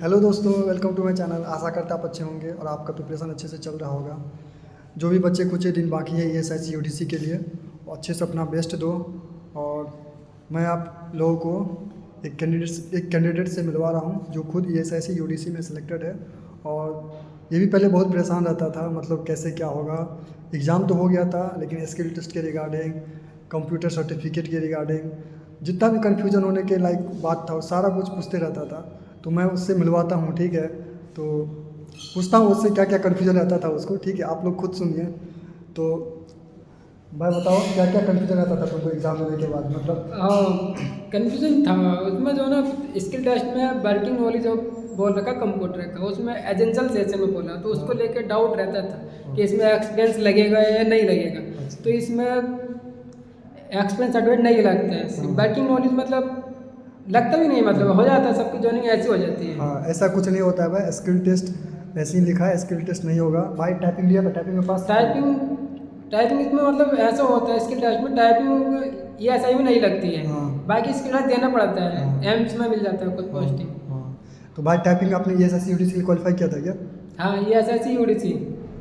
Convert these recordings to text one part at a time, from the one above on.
Hello दोस्तों, welcome to my channel. आशा करता आप अच्छे होंगे और आपका प्रिपरेशन अच्छे से चल रहा होगा। जो भी बच्चे कुछ ही दिन बाकी है ESIC UDC के लिए, वो अच्छे से अपना बेस्ट दो। और मैं आप लोगों को एक कैंडिडेट से मिलवा रहा हूँ जो खुद ESIC UDC में सिलेक्टेड है। और ये भी पहले बहुत परेशान रहता था, मतलब कैसे क्या होगा। एग्ज़ाम तो हो गया था, लेकिन स्किल टेस्ट के रिगार्डिंग, कंप्यूटर सर्टिफिकेट के रिगार्डिंग, जितना भी कन्फ्यूजन होने के लायक बात था वो सारा कुछ पूछते रहता था। तो मैं उससे मिलवाता हूँ, ठीक है। तो पूछता हूँ उससे क्या क्या कन्फ्यूजन रहता था उसको, ठीक है। आप लोग खुद सुनिए। तो भाई बताओ, क्या क्या कन्फ्यूजन रहता था तुमको एग्ज़ाम देने के बाद, मतलब। हाँ, कन्फ्यूजन था उसमें जो ना। स्किल टेस्ट में वर्किंग वाली जो बोल रखा कंप्यूटर का, उसमें एजेंशियल सेशन में बोला, तो उसको लेके डाउट रहता था कि इसमें एक्सपीरियंस लगेगा या नहीं लगेगा। अच्छा। तो इसमें एक्सपीरियंस सर्टिफिकेट नहीं लगता है। वर्किंग नॉलेज मतलब लगता भी नहीं, मतलब हो जाता है, सबकी जॉइनिंग ऐसी हो जाती है। हाँ, ऐसा कुछ नहीं होता है भाई। स्किल टेस्ट ऐसे ही लिखा है, स्किल टेस्ट नहीं होगा भाई। टाइपिंग लिया था, टाइपिंग में पास था। टाइपिंग टाइपिंग इसमें मतलब ऐसा होता है, स्किल टेस्ट में टाइपिंग ये ऐसा ही नहीं लगती है। हाँ बाकी स्किल टेस्ट देना पड़ता है, हाँ एम्स में मिल जाता है कुछ हाँ पोस्टिंग। हाँ। तो भाई टाइपिंग आपने ESIC UDC के लिए क्वालिफाई किया था क्या? हाँ, ये SSC UDC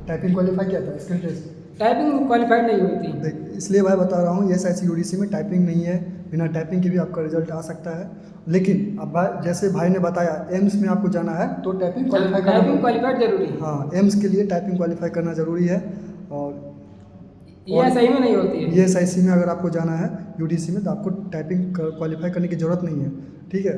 टाइपिंग क्वालिफाई किया था, स्किल टेस्ट? टाइपिंग क्वालिफाइड नहीं हुई थी। देख, इसलिए भाई बता रहा हूँ, ESIC UDC में टाइपिंग नहीं है। बिना टाइपिंग के भी आपका रिजल्ट आ सकता है। लेकिन अब भाई, जैसे भाई ने बताया, एम्स में आपको जाना है तो टाइपिंग क्वालिफाई करना। टाइपिंग क्वालिफाइड जरूरी है। हाँ, एम्स के लिए टाइपिंग क्वालिफाई करना ज़रूरी है। और ये सही में नहीं होती है। ESIC में अगर आपको जाना है UDC में, तो आपको टाइपिंग क्वालिफाई करने की ज़रूरत नहीं है, ठीक है।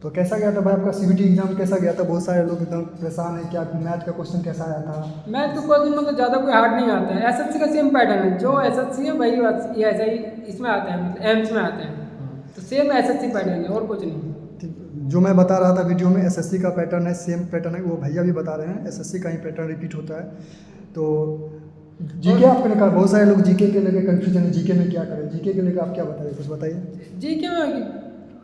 तो कैसा गया था भाई आपका CBT एग्जाम, कैसा गया था? बहुत सारे लोग एकदम परेशान है, क्या मैथ का क्वेश्चन कैसा आया था? मैथ तो कोई मतलब ज़्यादा कोई हार्ड नहीं आता है। SSC का सेम पैटर्न है, जो SSC है वही ये ऐसा ही इसमें आता है, मतलब एम्स में आता है। तो सेम SSC पैटर्न है और कुछ नहीं। ठीक, जो मैं बता रहा था वीडियो में SSC का पैटर्न है, सेम पैटर्न है। वो भैया भी बता रहे हैं SSC का ही पैटर्न रिपीट होता है। तो जीके आपने कहा, बहुत सारे लोग जीके के लेके कंफ्यूजन है, जीके में क्या करें। जीके के लेके आप क्या बताइए, कुछ बताइए। जी क्यों?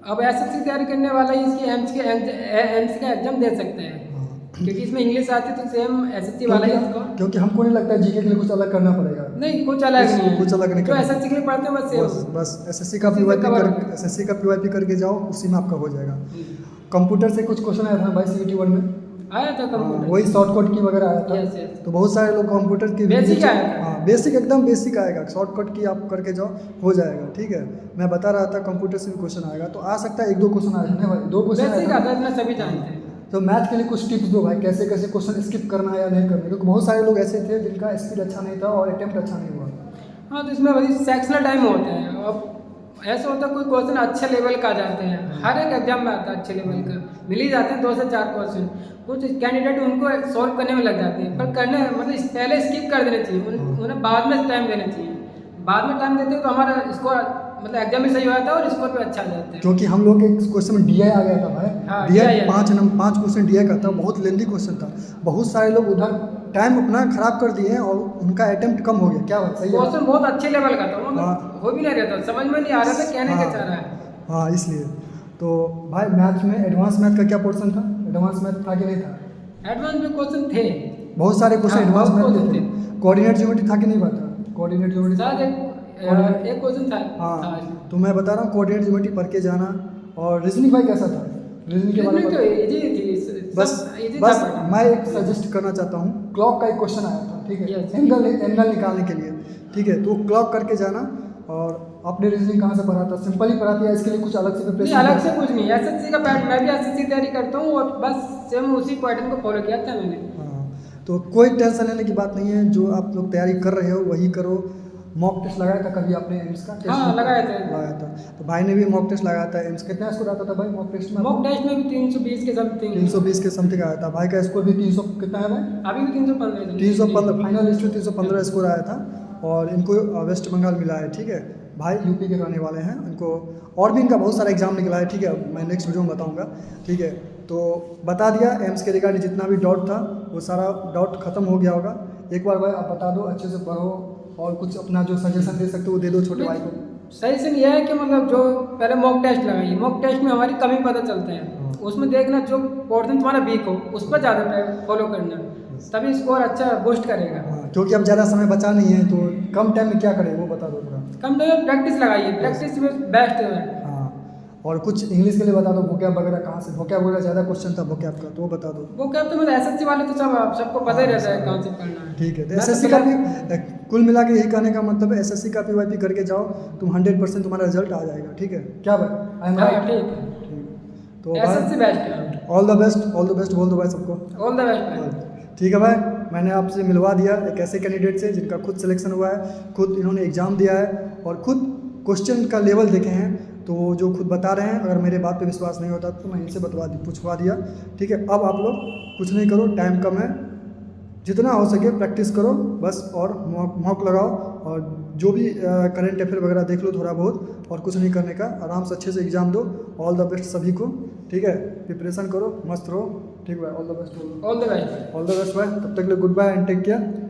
अब SSC तैयारी करने वाला ही इसकी एम्स का एग्जाम दे सकते हैं, हाँ, क्योंकि इसमें इंग्लिश आती है, तो सेम SSC वाला ही इसको। क्योंकि हमको नहीं लगता है जीके के लिए कुछ अलग करना पड़ेगा। नहीं, कुछ अलग नहीं है। कुछ अलग नहीं जो करना। SSC के लिए पढ़ते हैं बस सेम। बस SSC का उसी से PYP cover कर होगा। SSC का PYP करके जाओ, उसी में आपका हो जाएगा। हम्म। कंप्यूटर से कुछ क्वेश्चन आया था भाई CBT 1 में। आया था कंप्यूटर। वही शॉर्टकट की वगैरह आया था। Yes yes. तो बहुत सारे लोग कंप्यूटर की बेसिक आया था। हाँ, बेसिक, एकदम बेसिक आएगा। शॉर्टकट की आप करके जाओ, हो जाएगा, ठीक है। मैं बता रहा था कंप्यूटर से भी क्वेश्चन आएगा, तो आ सकता है 1-2 क्वेश्चन आए नहीं भाई, 2 क्वेश्चन बेसिक आए आता है, थे। इतना सभी जानते हैं। तो मैथ के लिए कुछ टिप्स दो भाई, कैसे कैसे क्वेश्चन स्किप करना है या नहीं करना है, क्योंकि बहुत सारे लोग ऐसे थे जिनका स्पीड अच्छा नहीं था और अटेम्प्ट अच्छा नहीं हुआ। हाँ, तो इसमें वही सेक्शनल टाइम होता है। अब ऐसा होता है, कोई क्वेश्चन अच्छे लेवल का आ जाते हैं, हर एक एग्जाम में आता है अच्छे लेवल का, मिल ही जाते हैं 2 से 4 क्वेश्चन। कुछ कैंडिडेट उनको सॉल्व करने में लग जाते हैं, पर करने मतलब पहले स्किप कर देने चाहिए, उन्हें बाद में टाइम देना चाहिए। बाद में टाइम देते हैं तो हमारा स्कोर मतलब एग्जाम भी सही हो जाता है और स्कोर भी अच्छा आ जाता है। क्योंकि हम लोग के क्वेश्चन में DI आ गया था भाई। हाँ, DI DI 5 क्वेश्चन DI का था, बहुत लेंदी क्वेश्चन था। बहुत सारे लोग उधर टाइम अपना खराब कर दिए और उनका अटेम्प्ट कम हो गया। क्या बात सही है? क्वेश्चन बहुत अच्छे लेवल का था, हाँ। मतलब हो भी नहीं रहता, समझ में नहीं आ रहा था कहने क्या चाह रहा है। हाँ, इसलिए तो भाई मैथ में एडवांस मैथ का क्या पोर्शन था? एडवांस मैथ था कि नहीं था? एडवांस में क्वेश्चन थे, बहुत सारे क्वेश्चन हाँ, एडवांस बहुत मैथ के क्वेश्चन थे। कोऑर्डिनेट ज्योमेट्री था कि नहीं था? कोऑर्डिनेट ज्योमेट्री शायद एक क्वेश्चन था। हाँ, तो मैं बता रहा हूँ कोऑर्डिनेट ज्योमेट्री पढ़ के जाना। और रीजनिंग भाई कैसा था? रीजनिंग के बारे में तो इजी थी, बस इजी बस था। मैं एक सजेस्ट करना चाहता हूँ, क्लॉक का एक क्वेश्चन आया था, ठीक है। Yes. एंगल निकालने के लिए, ठीक है। तो क्लॉक करके जाना। और अपने रीजनिंग कहाँ से पढ़ा था? सिंपल ही पढ़ा था, इसके लिए कुछ अलग से नहीं, प्रिपरेशन? अलग से कुछ नहीं। SSC का पैटर्न, मैं भी SSC तैयारी करता हूँ और बस सेम उसी पैटर्न को फॉलो किया था मैंने। हाँ, तो कोई टेंशन लेने की बात नहीं है। जो आप लोग तैयारी कर रहे हो वही करो। मॉक टेस्ट लगाया था कभी आपने एम्स का? हाँ, लगाया था। लगाया था। तो भाई ने भी मॉक टेस्ट लगाया था एम्स। कितना स्कोर आता था भाई मॉक टेस्ट में? मॉक टेस्ट में भी 320 के समथिंग। 320 के समथिंग आया था। भाई का स्कोर भी 300 कितना है भाई? अभी भी 315 315 फाइनल लिस्ट में 315 स्कोर आया था। और इनको वेस्ट बंगाल मिला है, ठीक है। भाई यूपी के रहने वाले हैं। इनको और भी इनका बहुत सारा एग्जाम निकला है, ठीक है। मैं नेक्स्ट वीडियो में बताऊंगा, ठीक है। तो बता दिया एम्स के रिगार्डिंग जितना भी डाउट था, वो सारा डाउट खत्म हो गया होगा। एक बार भाई आप बता दो, अच्छे से पढ़ो और कुछ अपना जो सजेशन दे सकते हो वो दे दो छोटे भाई को। सजेशन यह है कि मतलब जो पहले मॉक टेस्ट लगाइए, मॉक टेस्ट में हमारी कमी पता चलता है, उसमें देखना जो पोर्शन तुम्हारा वीक हो उस पर ज़्यादा फॉलो करना, तभी स्कोर अच्छा बूस्ट करेगा। हाँ, क्योंकि अब ज़्यादा समय बचा नहीं है, तो कम टाइम में क्या करें वो बता दो थोड़ा। कम टाइम में प्रैक्टिस लगाइए, प्रैक्टिस में बेस्ट है। हाँ, और कुछ इंग्लिश के लिए बता दो, वोकैब वगैरह कहाँ से, वोकैब वगैरह ज़्यादा क्वेश्चन था वोकैब का, तो वो बता दो। वो क्या तो मतलब एसएससी वाले तो सब सबको पता ही रहता है कहाँ से पढ़ना है। ठीक है, तो मैं तो एसएससी का भी फिलहाल- कुल मिला के यही कहने का मतलब है, एसएससी का पीवाईपी करके जाओ, तुम 100% तुम्हारा रिजल्ट आ जाएगा। ठीक है क्या भाई, आई एम हाँ राइट? ठीक है, तो एसएससी भाई बेस्ट है। All the best, all the best बोल दो भाई सबको। ऑल द बेस्ट भाई। ठीक है भाई, मैंने आपसे मिलवा दिया एक ऐसे कैंडिडेट से जिनका खुद सिलेक्शन हुआ है, खुद इन्होंने एग्ज़ाम दिया है और खुद क्वेश्चन का लेवल देखे हैं, तो वो जो खुद बता रहे हैं, अगर मेरे बात पे विश्वास नहीं होता तो मैं इनसे पूछवा दिया। ठीक है, अब आप लोग कुछ नहीं करो, टाइम कम है, जितना हो सके प्रैक्टिस करो बस, और मॉक लगाओ, और जो भी करंट अफेयर वगैरह देख लो थोड़ा बहुत, और कुछ नहीं करने का, आराम से अच्छे से एग्ज़ाम दो। ऑल द बेस्ट सभी को। ठीक है, प्रिपरेशन करो, मस्त रहो। ठीक भाई, all the best. All the best. All the best भाई, तब तक के लिए goodbye and take care.